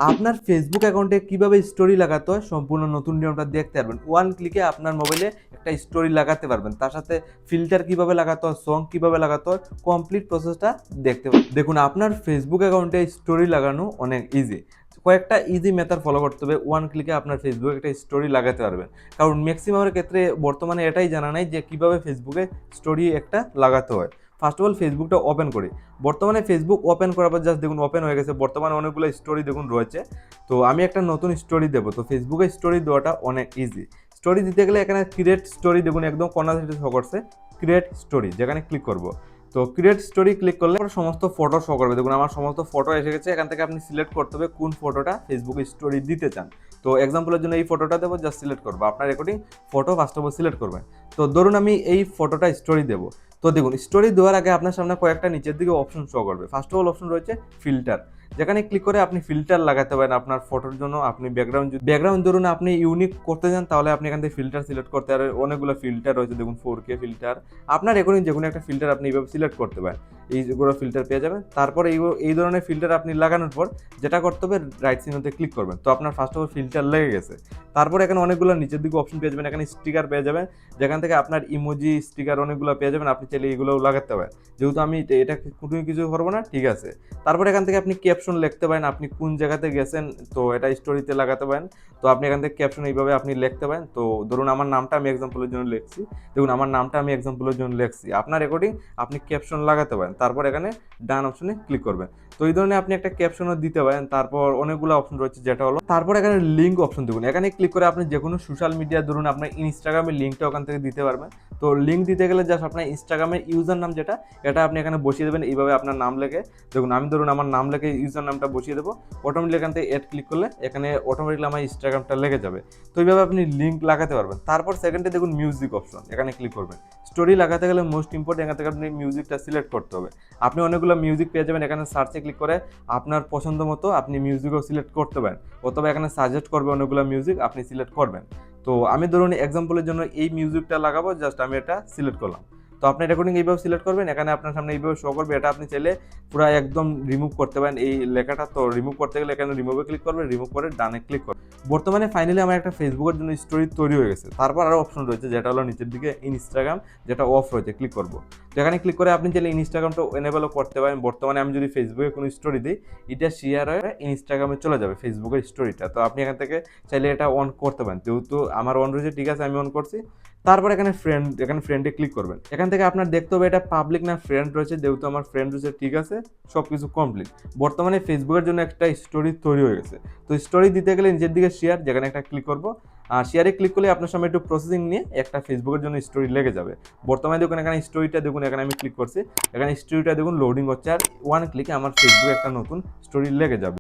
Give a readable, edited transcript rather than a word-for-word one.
আপনার ফেসবুক অ্যাকাউন্টে কিভাবে স্টোরি লাগাতে হয় সম্পূর্ণ নতুন নিয়মটা দেখতে পারবেন। ওয়ান ক্লিকে আপনার মোবাইলে একটা স্টোরি লাগাতে পারবেন। তার সাথে ফিল্টার কিভাবে লাগাতে হয়, সং কিভাবে লাগাতে হয়, কমপ্লিট প্রসেসটা দেখতে পারবেন। দেখুন, আপনার ফেসবুক অ্যাকাউন্টে স্টোরি লাগানো অনেক ইজি। কয়েকটা ইজি মেথড ফলো করতে হবে, ওয়ান ক্লিকে আপনার ফেসবুকে একটা স্টোরি লাগাতে পারবেন। কারণ ম্যাক্সিমামের ক্ষেত্রে বর্তমানে এটাই জানা নাই যে কিভাবে ফেসবুকে স্টোরি একটা লাগাতে হয়। ফার্স্ট অফ অল ফেসবুকটা ওপেন করি। বর্তমানে ফেসবুক ওপেন করার পর জাস্ট দেখুন ওপেন হয়ে গেছে। বর্তমানে অনেকগুলো স্টোরি দেখুন রয়েছে। তো আমি একটা নতুন স্টোরি দেবো। তো ফেসবুকে স্টোরি দেওয়াটা অনেক ইজি। স্টোরি দিতে গেলে এখানে ক্রিয়েট স্টোরি দেখুন একদম কর্নার সাইডে শো করছে ক্রিয়েট স্টোরি, যেখানে ক্লিক করব। তো ক্রিয়েট স্টোরি ক্লিক করলে সমস্ত ফটো শো করবে। দেখুন আমার সমস্ত ফটো এসে গেছে। এখান থেকে আপনি সিলেক্ট করতে হবে কোন ফটোটা ফেসবুকে স্টোরি দিতে চান। তো এক্সাম্পলের জন্য এই ফটোটা দেবো, জাস্ট সিলেক্ট করবো। আপনার recording photo first of all select করবেন। তো ধরুন আমি এই ফটোটা স্টোরি দেবো। তো দেখুন স্টোরি দেওয়ার আগে আপনার সামনে কয়েকটা নিচের দিকে অপশন শো করবে। ফার্স্ট অফ অল অপশন রয়েছে ফিল্টার, যেখানে ক্লিক করে আপনি ফিল্টার লাগাতে পারেন আপনার ফটোর জন্য। আপনি ব্যাকগ্রাউন্ড ধরুন আপনি ইউনিক করতে চান, তাহলে আপনি এখান থেকে ফিল্টার সিলেক্ট করতে পারেন। অনেকগুলো ফিল্টার রয়েছে দেখুন, 4K ফিল্টার। আপনার রেকর্ডিং যে কোনো একটা ফিল্টার আপনি এইভাবে সিলেক্ট করতে পারেন, এইগুলো ফিল্টার পেয়ে যাবেন। তারপর এই ধরনের ফিল্টার আপনি লাগানোর পর যেটা করতে হবে, রাইট সিগন্যালতে ক্লিক করবেন। তো আপনার ফার্স্ট অফ অল ফিল্টার লেগে গেছে। তারপর এখানে অনেকগুলো নিচের দিকে অপশন পেয়ে যাবেন। এখানে স্টিকার পেয়ে যাবেন, যেখান থেকে আপনার ইমোজি স্টিকার অনেকগুলো পেয়ে যাবেন। আপনি চাইলে এগুলোও লাগাতে পারেন। যেহেতু আমি এটা কোনো কিছু করবো না, ঠিক আছে। তারপর এখান থেকে আপনি ক্যাপশন লিখতে পারেন, আপনি কোন জায়গাতে গেছেন, তো এটা স্টোরিতে লাগাতে পারেন। তো আপনি এখান থেকে ক্যাপশন এইভাবে আপনি লিখতে পারেন। তো ধরুন আমার নামটা আমি এক্সাম্পলের জন্য লিখছি। দেখুন আমার নামটা আমি এক্সাম্পলের জন্য লিখছি। আপনার রেকর্ডিং আপনি ক্যাপশন লাগাতে পারেন। তারপর এখানে ডান অপশনে ক্লিক করবেন। তো এই ধরনের আপনি একটা ক্যাপশনও দিতে পারেন। তারপর অনেকগুলো অপশন রয়েছে, যেটা হলো তারপর এখানে লিঙ্ক অপশন দেখুন। এখানে ক্লিক করে আপনি যে কোনো সোশ্যাল মিডিয়া, ধরুন আপনার ইনস্টাগ্রামের লিঙ্কটা ওখান থেকে দিতে পারবেন। তো লিঙ্ক দিতে গেলে জাস্ট আপনার ইনস্টাগ্রামের ইউজার নাম যেটা, এটা আপনি এখানে বসিয়ে দেবেন এইভাবে আপনার নাম লেখে। দেখুন আমি ধরুন আমার নাম লেখে ইউজার নামটা বসিয়ে দেবো। অটোমেটিক এখান থেকে অ্যাড ক্লিক করলে এখানে অটোমেটিকলি আমার ইনস্টাগ্রামটা লেগে যাবে। তো এইভাবে আপনি লিঙ্ক লাগাতে পারবেন। তারপর সেকেন্ডে দেখুন মিউজিক অপশন, এখানে ক্লিক করবেন। স্টোরি লাগাতে গেলে মোস্ট ইম্পর্টেন্ট এখান থেকে আপনি মিউজিকটা সিলেক্ট করতে হবে। আপনি অনেকগুলো মিউজিক পেয়ে যাবেন। এখানে সার্চে ক্লিক করে আপনার পছন্দ মতো আপনি মিউজিকও সিলেক্ট করতে পারেন, অথবা এখানে সাজেস্ট করবে অনেকগুলো মিউজিক, আপনি সিলেক্ট করবেন। তো আমি ধরুন এক্সাম্পলের জন্য এই মিউজিকটা লাগাবো, জাস্ট আমি এটা সিলেক্ট করলাম। তো আপনি রেকর্ডিং এইভাবে সিলেক্ট করবেন, এখানে আপনার সামনে এইভাবে শো করবে। এটা আপনি চাইলে পুরো একদম রিমুভ করতে পারেন এই লেখাটা। তো রিমুভ করতে গেলে এখানে রিমুভে ক্লিক করবেন, রিমুভ করে ডানে ক্লিক করবেন। বর্তমানে ফাইনালি আমার একটা ফেসবুকের জন্য স্টোরি তৈরি হয়ে গেছে। তারপর আরও অপশন রয়েছে, যেটা হলো নিচের দিকে ইনস্টাগ্রাম, যেটা অফ রয়েছে, ক্লিক করবো। তো এখানে ক্লিক করে আপনি চাইলে ইনস্টাগ্রামটা এনেবলও করতে পারেন। বর্তমানে আমি যদি ফেসবুকে কোনো স্টোরি দিই, এটা শেয়ার হয়ে ইনস্টাগ্রামে চলে যাবে ফেসবুকের স্টোরিটা। তো আপনি এখান থেকে চাইলে এটা অন করতে পারেন। যেহেতু আমার অন রয়েছে, ঠিক আছে, আমি অন করছি। তারপর এখানে ফ্রেন্ডে ক্লিক করবেন। এখান থেকে আপনার দেখতে হবে এটা পাবলিক না ফ্রেন্ড রয়েছে। যেহেতু আমার ফ্রেন্ড রয়েছে, ঠিক আছে, সব কিছু কমপ্লিট। বর্তমানে ফেসবুকের জন্য একটা স্টোরি তৈরি হয়ে গেছে। তো স্টোরি দিতে গেলে নিজের দিকে শেয়ার, যেখানে একটা ক্লিক করবো। আর শেয়ারে ক্লিক করলে আপনার সামনে একটু প্রসেসিং নিয়ে একটা ফেসবুকের জন্য স্টোরি লেগে যাবে। বর্তমানে দেখুন এখানে স্টোরিটা দেখুন, এখানে আমি ক্লিক করছি, এখানে স্টোরিটা দেখুন লোডিং হচ্ছে। আর ওয়ান ক্লিকে আমার ফেসবুকে একটা নতুন স্টোরি লেগে যাবে।